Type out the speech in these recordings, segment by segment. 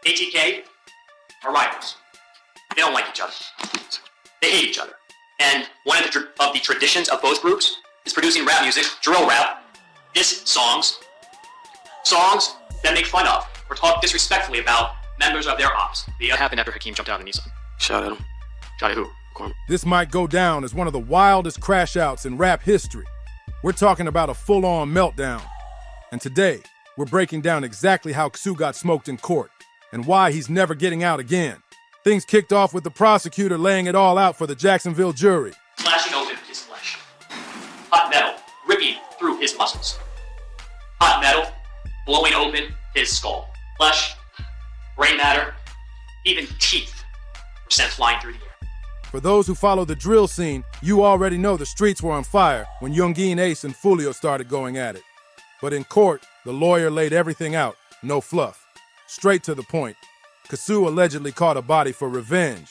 ATK are rivals. They don't like each other. They hate each other. And one of the traditions of both groups is producing rap music, drill rap, diss songs that make fun of or talk disrespectfully about members of their ops. What happened after Hakeem jumped out of the Nissan? Shot at him. Shot at who? This might go down as one of the wildest crash outs in rap history. We're talking about a full-on meltdown. And today, we're breaking down exactly how Ksoo got smoked in court and why he's never getting out again. Things kicked off with the prosecutor laying it all out for the Jacksonville jury. Slashing open his flesh. Hot metal ripping through his muscles. Hot metal blowing open his skull. Flesh, brain matter, even teeth were sent flying through the air. For those who follow the drill scene, you already know the streets were on fire when Youngin Ace and Fulio started going at it. But in court, the lawyer laid everything out, no fluff. Straight to the point. Ksoo allegedly caught a body for revenge.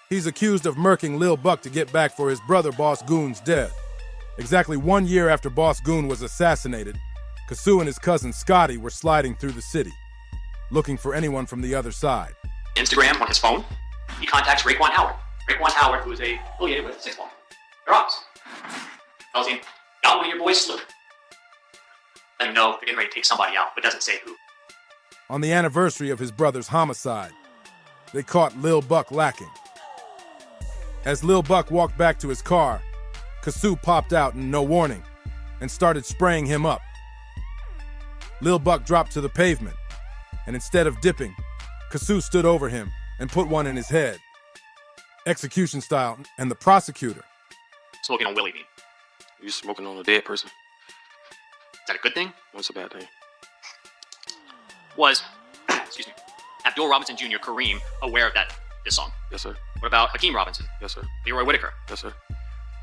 He's accused of murking Lil Buck to get back for his brother Boss Goon's death. Exactly 1 year after Boss Goon was assassinated, Ksoo and his cousin Scotty were sliding through the city, looking for anyone from the other side. Instagram on his phone, he contacts Raekwon Howard. Raekwon Howard, who is affiliated with Six Ball. They're ops. Tells him, got one of your boys slew. Let him know they're getting ready to take somebody out, but doesn't say who. On the anniversary of his brother's homicide, they caught Lil Buck lacking. As Lil Buck walked back to his car, Ksoo popped out in no warning and started spraying him up. Lil Buck dropped to the pavement, and instead of dipping, Ksoo stood over him and put one in his head. Execution style, and the prosecutor. Smoking on Willie Bean. You smoking on a dead person? Is that a good thing? What's a bad thing? Was, excuse me, Abdul Robinson Jr., Kareem, aware of this song? Yes, sir. What about Hakeem Robinson? Yes, sir. Leroy Whitaker? Yes, sir.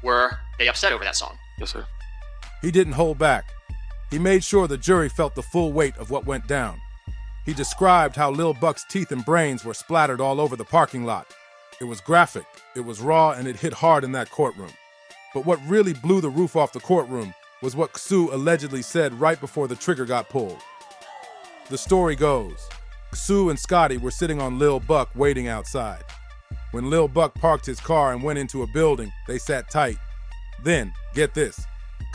Were they upset over that song? Yes, sir. He didn't hold back. He made sure the jury felt the full weight of what went down. He described how Lil Buck's teeth and brains were splattered all over the parking lot. It was graphic, it was raw, and it hit hard in that courtroom. But what really blew the roof off the courtroom was what Ksoo allegedly said right before the trigger got pulled. The story goes, Ksoo and Scotty were sitting on Lil Buck waiting outside. When Lil Buck parked his car and went into a building, they sat tight. Then, get this,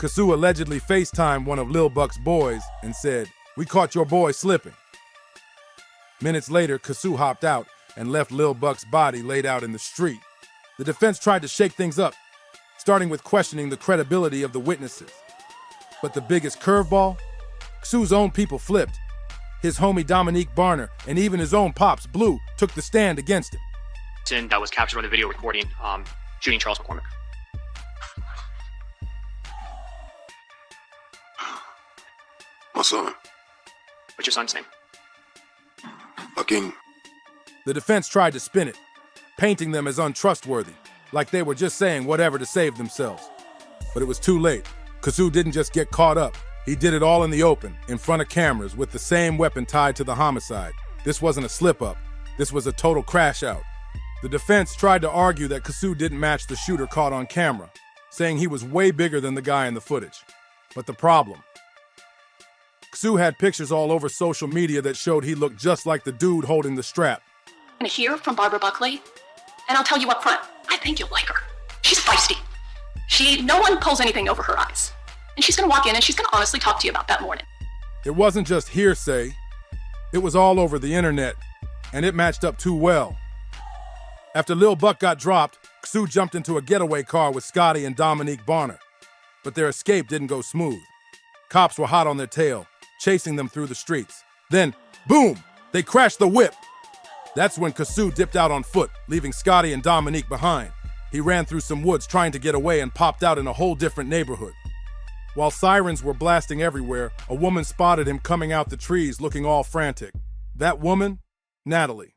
Ksoo allegedly FaceTimed one of Lil Buck's boys and said, "We caught your boy slipping." Minutes later, Ksoo hopped out and left Lil Buck's body laid out in the street. The defense tried to shake things up, starting with questioning the credibility of the witnesses. But the biggest curveball? Ksoo's own people flipped. His homie Dominique Barner and even his own pops, Blue, took the stand against him. That was captured on the video recording shooting Charles McCormick. My son, What's your son's name? Hakeem. The defense tried to spin it, painting them as untrustworthy, like they were just saying whatever to save themselves. But it was too late. Ksoo didn't just get caught up. He did it all in the open, in front of cameras, with the same weapon tied to the homicide. This wasn't a slip-up. This was a total crash-out. The defense tried to argue that Ksoo didn't match the shooter caught on camera, saying he was way bigger than the guy in the footage. But the problem? Ksoo had pictures all over social media that showed he looked just like the dude holding the strap. And hear from Barbara Buckley, and I'll tell you up front, I think you'll like her. She's feisty. No one pulls anything over her eyes. And she's gonna walk in and she's gonna honestly talk to you about that morning. It wasn't just hearsay. It was all over the internet, and it matched up too well. After Lil Buck got dropped, Ksoo jumped into a getaway car with Scotty and Dominique Barner. But their escape didn't go smooth. Cops were hot on their tail, chasing them through the streets. Then, boom, they crashed the whip. That's when Ksoo dipped out on foot, leaving Scotty and Dominique behind. He ran through some woods trying to get away and popped out in a whole different neighborhood. While sirens were blasting everywhere, a woman spotted him coming out the trees looking all frantic. That woman? Natalie.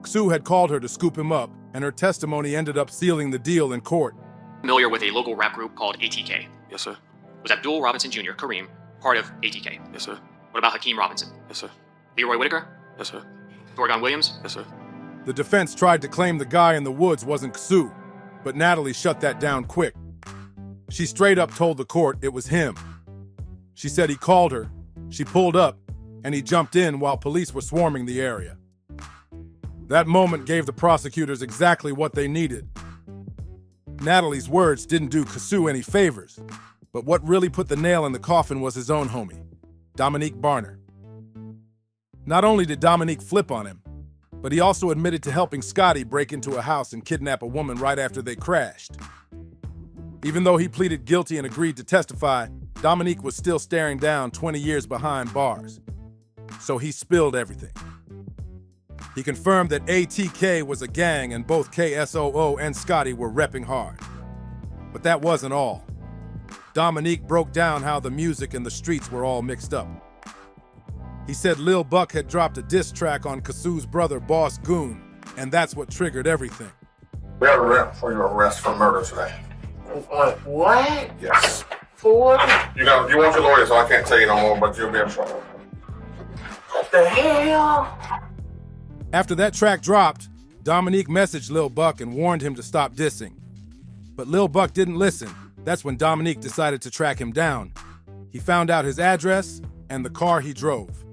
Ksoo had called her to scoop him up, and her testimony ended up sealing the deal in court. Familiar with a local rap group called ATK? Yes, sir. Was Abdul Robinson Jr., Kareem, part of ATK? Yes, sir. What about Hakeem Robinson? Yes, sir. Leroy Whitaker? Yes, sir. Thorgon Williams? Yes, sir. The defense tried to claim the guy in the woods wasn't Ksoo, but Natalie shut that down quick. She straight up told the court it was him. She said he called her, she pulled up, and he jumped in while police were swarming the area. That moment gave the prosecutors exactly what they needed. Natalie's words didn't do Ksoo any favors, but what really put the nail in the coffin was his own homie, Dominique Barner. Not only did Dominique flip on him, but he also admitted to helping Scotty break into a house and kidnap a woman right after they crashed. Even though he pleaded guilty and agreed to testify, Dominique was still staring down 20 years behind bars. So he spilled everything. He confirmed that ATK was a gang and both Ksoo and Scotty were repping hard. But that wasn't all. Dominique broke down how the music and the streets were all mixed up. He said Lil Buck had dropped a diss track on Ksoo's brother, Boss Goon, and that's what triggered everything. We have a rep for your arrest for murder today. What? Yes. For? You want your lawyer, so I can't tell you no more, but you'll be in trouble. What the hell? After that track dropped, Dominique messaged Lil Buck and warned him to stop dissing. But Lil Buck didn't listen. That's when Dominique decided to track him down. He found out his address and the car he drove.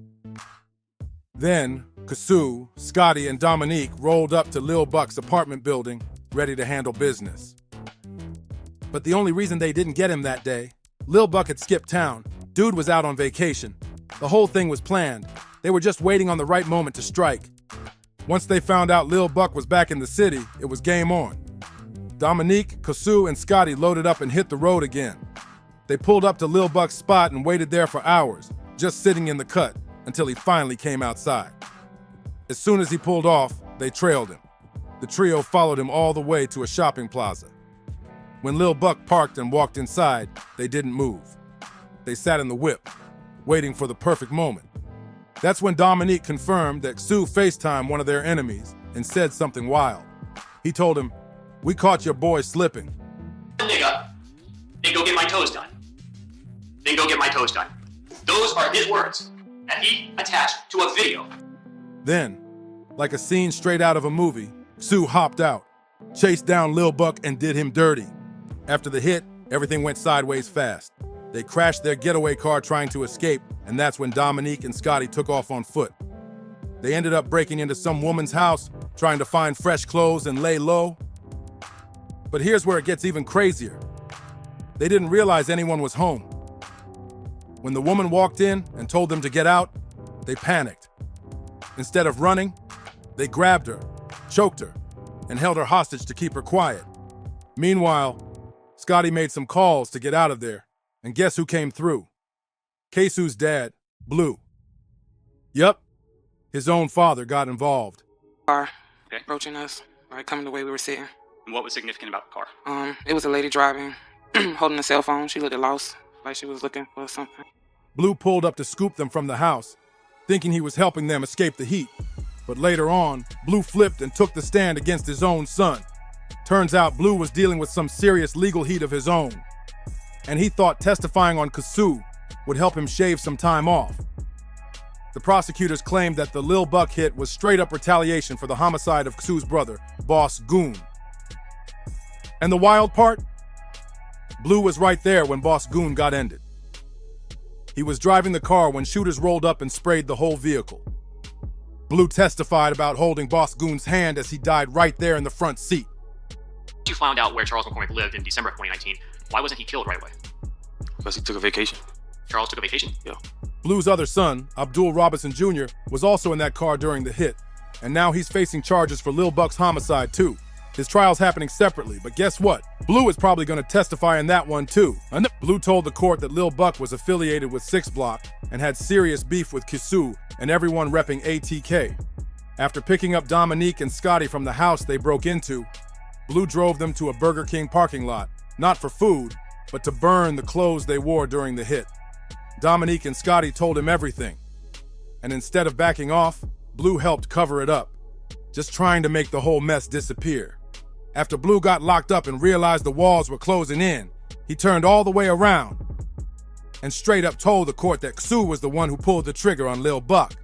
Then, Ksoo, Scotty, and Dominique rolled up to Lil Buck's apartment building, ready to handle business. But the only reason they didn't get him that day, Lil Buck had skipped town. Dude was out on vacation. The whole thing was planned. They were just waiting on the right moment to strike. Once they found out Lil Buck was back in the city, it was game on. Dominique, Ksoo, and Scotty loaded up and hit the road again. They pulled up to Lil Buck's spot and waited there for hours, just sitting in the cut, until he finally came outside. As soon as he pulled off, they trailed him. The trio followed him all the way to a shopping plaza. When Lil Buck parked and walked inside, they didn't move. They sat in the whip, waiting for the perfect moment. That's when Dominique confirmed that Ksoo FaceTimed one of their enemies and said something wild. He told him, "We caught your boy slipping." Nigga, then go get my toes done. Then go get my toes done. Those are his words that he attached to a video. Then, like a scene straight out of a movie, Ksoo hopped out, chased down Lil Buck and did him dirty. After the hit, everything went sideways fast. They crashed their getaway car trying to escape, and that's when Dominique and Scotty took off on foot. They ended up breaking into some woman's house, trying to find fresh clothes and lay low. But here's where it gets even crazier. They didn't realize anyone was home. When the woman walked in and told them to get out, they panicked. Instead of running, they grabbed her, choked her, and held her hostage to keep her quiet. Meanwhile, Scotty made some calls to get out of there, and guess who came through? Ksoo's dad, Blue. Yup, his own father got involved. Car approaching us, right, coming the way we were sitting. And what was significant about the car? It was a lady driving, holding a cell phone. She looked lost, like she was looking for something. Blue pulled up to scoop them from the house, thinking he was helping them escape the heat. But later on, Blue flipped and took the stand against his own son. Turns out Blue was dealing with some serious legal heat of his own. And he thought testifying on Ksoo would help him shave some time off. The prosecutors claimed that the Lil Buck hit was straight up retaliation for the homicide of Ksoo's brother, Boss Goon. And the wild part? Blue was right there when Boss Goon got ended. He was driving the car when shooters rolled up and sprayed the whole vehicle. Blue testified about holding Boss Goon's hand as he died right there in the front seat. You found out where Charles McCormick lived in December of 2019. Why wasn't he killed right away? Because he took a vacation. Charles took a vacation? Yeah. Blue's other son, Abdul Robinson Jr., was also in that car during the hit, and now he's facing charges for Lil Buck's homicide too. His trial's happening separately, but guess what? Blue is probably going to testify in that one too. Blue told the court that Lil Buck was affiliated with 6 Block and had serious beef with Ksoo and everyone repping ATK. After picking up Dominique and Scotty from the house they broke into, Blue drove them to a Burger King parking lot, not for food, but to burn the clothes they wore during the hit. Dominique and Scotty told him everything, and instead of backing off, Blue helped cover it up, just trying to make the whole mess disappear. After Blue got locked up and realized the walls were closing in, he turned all the way around and straight up told the court that Ksoo was the one who pulled the trigger on Lil Buck.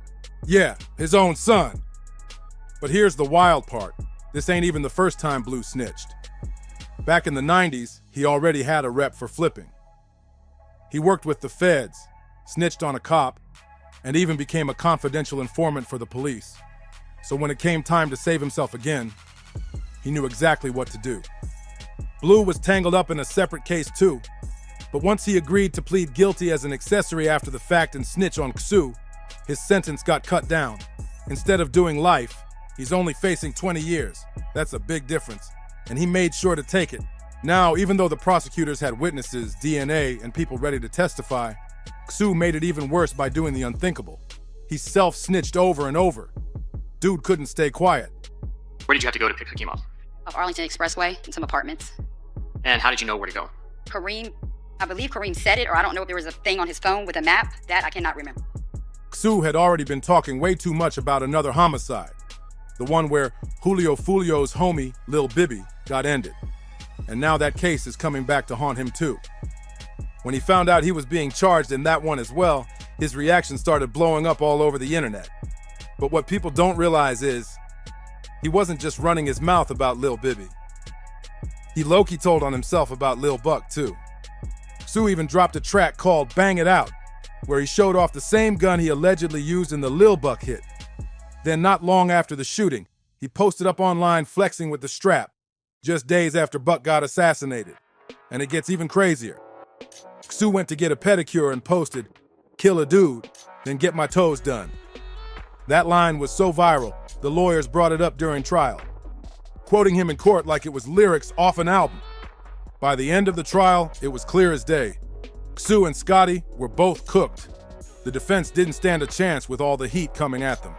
Yeah, his own son. But here's the wild part. This ain't even the first time Blue snitched. Back in the 90s, he already had a rep for flipping. He worked with the feds, snitched on a cop, and even became a confidential informant for the police. So when it came time to save himself again, he knew exactly what to do. Blue was tangled up in a separate case too, but once he agreed to plead guilty as an accessory after the fact and snitch on Ksoo, his sentence got cut down. Instead of doing life, he's only facing 20 years. That's a big difference, and he made sure to take it. Now, even though the prosecutors had witnesses, DNA, and people ready to testify, Ksoo made it even worse by doing the unthinkable. He self-snitched over and over. Dude couldn't stay quiet. Where did you have to go to pick Hakeem up? Off Arlington Expressway in some apartments. And how did you know where to go? I believe Kareem said it, or I don't know if there was a thing on his phone with a map. That I cannot remember. Ksoo had already been talking way too much about another homicide, the one where Julio Fulio's homie, Lil Bibby, got ended. And now that case is coming back to haunt him too. When he found out he was being charged in that one as well, his reaction started blowing up all over the internet. But what people don't realize is, he wasn't just running his mouth about Lil Bibby. He low-key told on himself about Lil Buck too. Ksoo even dropped a track called Bang It Out, where he showed off the same gun he allegedly used in the Lil Buck hit. Then not long after the shooting, he posted up online flexing with the strap, just days after Buck got assassinated. And it gets even crazier. Ksoo went to get a pedicure and posted, "Kill a dude, then get my toes done." That line was so viral, the lawyers brought it up during trial, quoting him in court like it was lyrics off an album. By the end of the trial, it was clear as day. Ksoo and Scotty were both cooked. The defense didn't stand a chance with all the heat coming at them.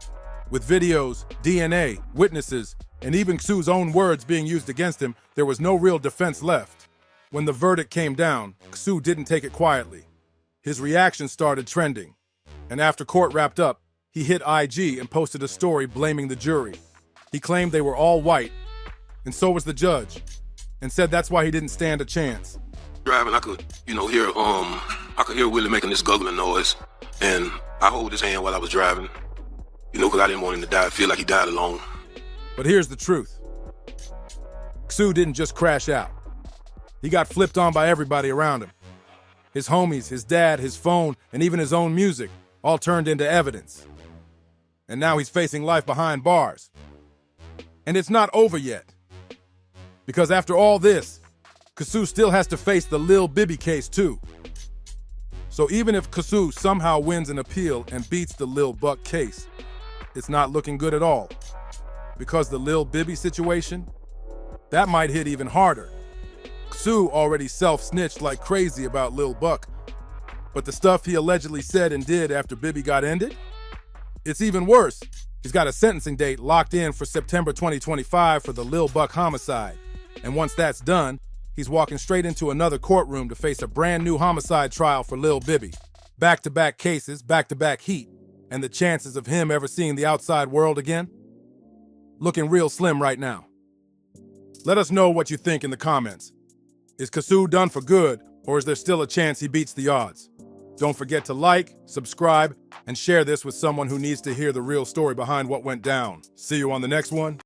With videos, DNA, witnesses, and even Ksoo's own words being used against him, there was no real defense left. When the verdict came down, Ksoo didn't take it quietly. His reaction started trending. And after court wrapped up, he hit IG and posted a story blaming the jury. He claimed they were all white, and so was the judge, and said that's why he didn't stand a chance. Driving, I could hear Willie making this guggling noise, and I hold his hand while I was driving, because I didn't want him to die, feel like he died alone. But here's the truth. Ksoo didn't just crash out. He got flipped on by everybody around him. His homies, his dad, his phone, and even his own music all turned into evidence. And now he's facing life behind bars. And it's not over yet. Because after all this, Ksoo still has to face the Lil Bibby case too. So even if Ksoo somehow wins an appeal and beats the Lil Buck case, it's not looking good at all. Because the Lil Bibby situation, that might hit even harder. Ksoo already self-snitched like crazy about Lil Buck, but the stuff he allegedly said and did after Bibby got ended? It's even worse. He's got a sentencing date locked in for September 2025 for the Lil Buck homicide. And once that's done, he's walking straight into another courtroom to face a brand new homicide trial for Lil Bibby. Back-to-back cases, back-to-back heat, and the chances of him ever seeing the outside world again? Looking real slim right now. Let us know what you think in the comments. Is Ksoo done for good, or is there still a chance he beats the odds? Don't forget to like, subscribe, and share this with someone who needs to hear the real story behind what went down. See you on the next one.